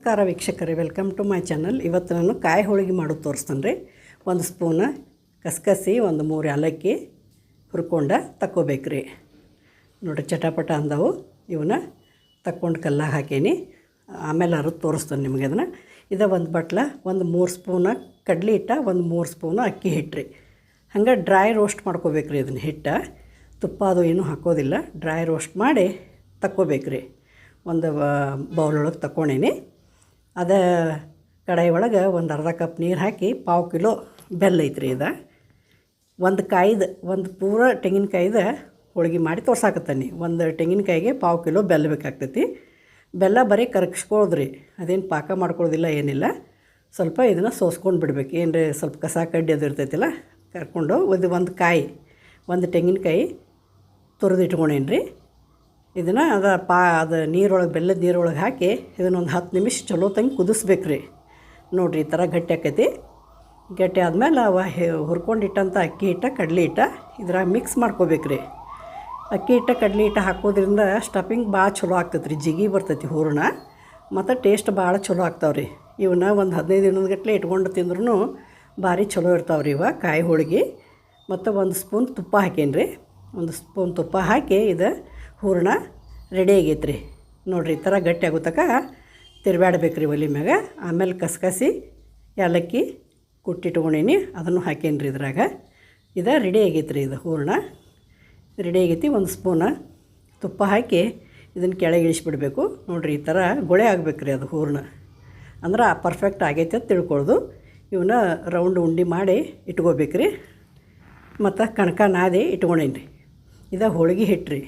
ನಮಸ್ಕಾರ ವೀಕ್ಷಕರೇ, welcome to my channel. ಇವತ್ತು ನಾನು ಕಾಯಿ ಹೋಳಿಗೆ ಮಾಡೋದು ತೋರಿಸ್ತೇನೆ ರೀ. 1 ಸ್ಪೂನ್ ಕಸಕಸಿ, 3 ಏಲಕ್ಕಿ ಹುರ್ಕೊಂಡ ತಕ್ಕೋಬೇಕ್ರಿ. ನೋಡಿರಿ ಚಟಾಪಟ ಅಂದವು. ಇವನ್ನ ತಕ್ಕೊಂಡು ಕಲ್ಲಾಗ ಹಾಕೀನಿ. ಆಮೇಲೆ ಅರದು ತೋರಿಸ್ತೇನೆ ನಿಮಗೆ ಅದನ್ನು. ಇದು ಒಂದು ಬಟ್ಲ 3 ಸ್ಪೂನ ಕಡ್ಲೆ ಹಿಟ್ಟ, 3 ಸ್ಪೂನು ಅಕ್ಕಿ ಹಿಟ್ಟು ರೀ. ಹಂಗೆ ಡ್ರೈ ರೋಸ್ಟ್ ಮಾಡ್ಕೋಬೇಕ್ರಿ. ಇದನ್ನು ಹಿಟ್ಟ ತುಪ್ಪ ಅದು ಏನೂ ಹಾಕೋದಿಲ್ಲ. ಡ್ರೈ ರೋಸ್ಟ್ ಮಾಡಿ ತಕ್ಕೋಬೇಕ್ರಿ. ಒಂದು ಬೌಲೊಳಗೆ ತಕ್ಕೊಂಡೀನಿ. ಅದೇ ಕಡಾಯಿ ಒಳಗೆ ಒಂದು ಅರ್ಧ ಕಪ್ ನೀರು ಹಾಕಿ 1/4 ಕಿಲೋ ಬೆಲ್ಲ ಐತ್ರಿ. ಇದು ಒಂದು ಪೂರ ತೆಂಗಿನಕಾಯ್ದು ಹೋಳಿಗೆ ಮಾಡಿ ತೋರ್ಸಾಕತ್ತೀನಿ. ಒಂದು ತೆಂಗಿನಕಾಯಿಗೆ 1/4 ಕಿಲೋ ಬೆಲ್ಲ ಬೇಕಾಗ್ತೈತಿ. ಬೆಲ್ಲ ಬರೀ ಕರಗಿಸ್ಕೊಳ್ಳೋದ್ರಿ, ಅದೇನು ಪಾಕ ಮಾಡ್ಕೊಳ್ಳೋದಿಲ್ಲ, ಏನಿಲ್ಲ. ಸ್ವಲ್ಪ ಇದನ್ನು ಸೋಸ್ಕೊಂಡು ಬಿಡ್ಬೇಕು. ಏನ್ರಿ ಸ್ವಲ್ಪ ಕಸ ಕಡ್ಡಿ ಅದು ಇರ್ತೈತಿಲ್ಲ, ಕರ್ಕೊಂಡು ಒಂದು ತೆಂಗಿನಕಾಯಿ ತುರಿದಿಟ್ಕೊಂಡೇನಿ ರೀ. ಇದನ್ನು ಅದು ನೀರೊಳಗೆ, ಬೆಲ್ಲದ ನೀರೊಳಗೆ ಹಾಕಿ ಇದನ್ನೊಂದು 10 ನಿಮಿಷ ಚಲೋ ತಂಗಿ ಕುದಿಸ್ಬೇಕು ರೀ. ನೋಡಿರಿ, ಈ ಥರ ಗಟ್ಟಿ ಆಕೈತಿ. ಗಟ್ಟಿ ಆದಮೇಲೆ ಹುರ್ಕೊಂಡಿಟ್ಟಂಥ ಅಕ್ಕಿ ಹಿಟ್ಟ, ಕಡ್ಲೆ ಹಿಟ್ಟ ಇದ್ರಾಗ ಮಿಕ್ಸ್ ಮಾಡ್ಕೋಬೇಕು ರೀ. ಅಕ್ಕಿ ಹಿಟ್ಟ, ಕಡ್ಲೆ ಹಿಟ್ಟ ಹಾಕೋದ್ರಿಂದ ಸ್ಟಫಿಂಗ್ ಭಾಳ ಚಲೋ ಆಗ್ತೈತೆ ರೀ. ಜಿಗಿ ಬರ್ತೈತಿ ಹೂರಣ, ಮತ್ತು ಟೇಸ್ಟ್ ಭಾಳ ಚಲೋ ಆಗ್ತಾವೆ ರೀ. ಇವನ್ನ ಒಂದು 15 ದಿನದಗಟ್ಟಲೆ ಇಟ್ಕೊಂಡು ತಿಂದ್ರೂ ಭಾರಿ ಚಲೋ ಇರ್ತಾವೆ ರೀ ಇವ ಕಾಯಿ ಹೋಳಿಗೆ. ಮತ್ತು 1 ಸ್ಪೂನ್ ತುಪ್ಪ ಹಾಕೇನಿ ರೀ. 1 ಸ್ಪೂನ್ ತುಪ್ಪ ಹಾಕಿ ಇದು ಹೂರಣ ರೆಡಿ ಆಗೈತೆ ರೀ. ನೋಡಿರಿ, ಈ ಥರ ಗಟ್ಟಿ ಆಗೋ ತನಕ ತಿರ್ಬ್ಯಾಡ್ಬೇಕು ರೀ ಒಲೆ ಮ್ಯಾಗ. ಆಮೇಲೆ ಕಸಕಸಿ ಏಲಕ್ಕಿ ಕುಟ್ಟಿಟ್ಕೊಂಡೀನಿ, ಅದನ್ನು ಹಾಕೇನಿ ರೀ ಇದ್ರಾಗ. ಇದು ರೆಡಿ ಆಗೈತೆ ರೀ. ಇದು ಹೂರಣ ರೆಡಿ ಆಗೈತಿ. 1 ಸ್ಪೂನ ತುಪ್ಪ ಹಾಕಿ ಇದನ್ನು ಕೆಳಗೆ ಇಳಿಸ್ಬಿಡ್ಬೇಕು. ನೋಡಿರಿ, ಈ ಥರ ಗೊಳೆ ಆಗ್ಬೇಕು ರೀ ಅದು ಹೂರಣ. ಅಂದ್ರೆ ಪರ್ಫೆಕ್ಟ್ ಆಗೈತೆ ಅಂತ ತಿಳ್ಕೊಳ್ದು. ಇವನ್ನ ರೌಂಡ್ ಉಂಡೆ ಮಾಡಿ ಇಟ್ಕೋಬೇಕು ರೀ. ಮತ್ತು ಕಣಕ ನಾದಿ ಇಟ್ಕೊಂಡೇನಿ ರೀ. ಇದು ಹೋಳಿಗೆ ಹಿಟ್ಟು ರೀ.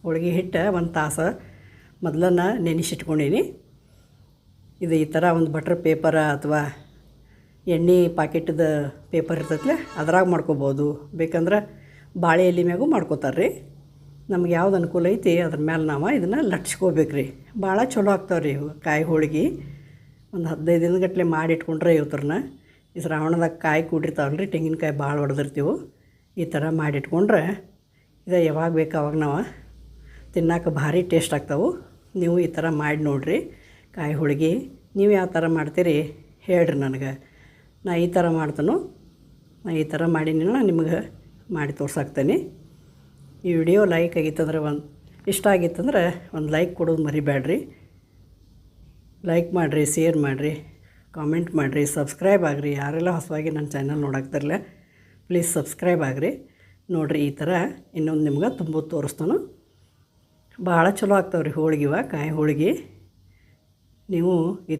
ಹೋಳಿಗೆ ಹಿಟ್ಟು 1 ತಾಸು ಮೊದಲನ್ನು ನೆನೆಸಿಟ್ಕೊಂಡೀನಿ. ಇದು ಈ ಥರ ಒಂದು ಬಟ್ರ್ ಪೇಪರ ಅಥವಾ ಎಣ್ಣೆ ಪಾಕೆಟ್ದ ಪೇಪರ್ ಇರ್ತೈತಲ್ಲ, ಅದ್ರಾಗ ಮಾಡ್ಕೋಬೋದು. ಬೇಕಂದ್ರೆ ಬಾಳೆ ಎಲೆ ಮ್ಯಾಗೂ ಮಾಡ್ಕೋತಾರೆ ರೀ. ನಮ್ಗೆ ಯಾವ್ದು ಅನುಕೂಲ ಐತಿ ಅದ್ರ ಮೇಲೆ ನಾವು ಇದನ್ನು ಲಟ್ಸ್ಕೋಬೇಕು ರೀ. ಭಾಳ ಚಲೋ ಆಗ್ತಾವೆ ರೀ ಕಾಯಿ ಹೋಳಿಗೆ. ಒಂದು 15 ದಿನಗಟ್ಟಲೆ ಮಾಡಿ ಇಟ್ಕೊಂಡ್ರೆ ಇವತ್ತರನ್ನ ಈ ಶ್ರಾವಣದಾಗ ಕಾಯಿ ಕೂಡಿರ್ತಾವಲ್ಲ ರೀ, ತೆಂಗಿನಕಾಯಿ ಭಾಳ ಹೊಡೆದಿರ್ತೀವಿ. ಈ ಥರ ಮಾಡಿಟ್ಕೊಂಡ್ರೆ ಇದು ಯಾವಾಗ ಬೇಕು ಅವಾಗ ನಾವು ತಿನ್ನೋಕೆ ಭಾರಿ ಟೇಸ್ಟ್ ಆಗ್ತಾವೆ. ನೀವು ಈ ಥರ ಮಾಡಿ ನೋಡಿರಿ ಕಾಯಿ ಹೋಳಿಗೆ. ನೀವು ಯಾವ ಥರ ಮಾಡ್ತೀರಿ ಹೇಳ್ರಿ ನನಗೆ. ನಾ ಈ ಥರ ಮಾಡ್ತಾನೋ, ನಾ ಈ ಥರ ಮಾಡೀನಿ, ನಿಮಗೆ ಮಾಡಿ ತೋರ್ಸಾಕ್ತೇನೆ. ಈ ವಿಡಿಯೋ ಲೈಕ್ ಆಗಿತ್ತಂದ್ರೆ, ಇಷ್ಟ ಆಗಿತ್ತಂದ್ರೆ ಒಂದು ಲೈಕ್ ಕೊಡೋದು ಮರಿಬೇಡ್ರಿ. ಲೈಕ್ ಮಾಡಿರಿ, ಶೇರ್ ಮಾಡಿರಿ, ಕಾಮೆಂಟ್ ಮಾಡಿರಿ, ಸಬ್ಸ್ಕ್ರೈಬ್ ಆಗಿರಿ. ಯಾರೆಲ್ಲ ಹೊಸವಾಗಿ ನನ್ನ ಚಾನಲ್ ನೋಡಾಕ್ತಾರಲ್ಲ, ಪ್ಲೀಸ್ ಸಬ್ಸ್ಕ್ರೈಬ್ ಆಗಿರಿ. ನೋಡಿರಿ, ಈ ಥರ ಇನ್ನೊಂದು ನಿಮ್ಗೆ ತುಂಬ ತೋರಿಸ್ತಾನು. ಭಾಳ ಚಲೋ ಆಗ್ತಾವೆ ರೀ ಹೋಳಿಗೆ, ಕಾಯಿ ಹೋಳಿಗೆ. ನೀವು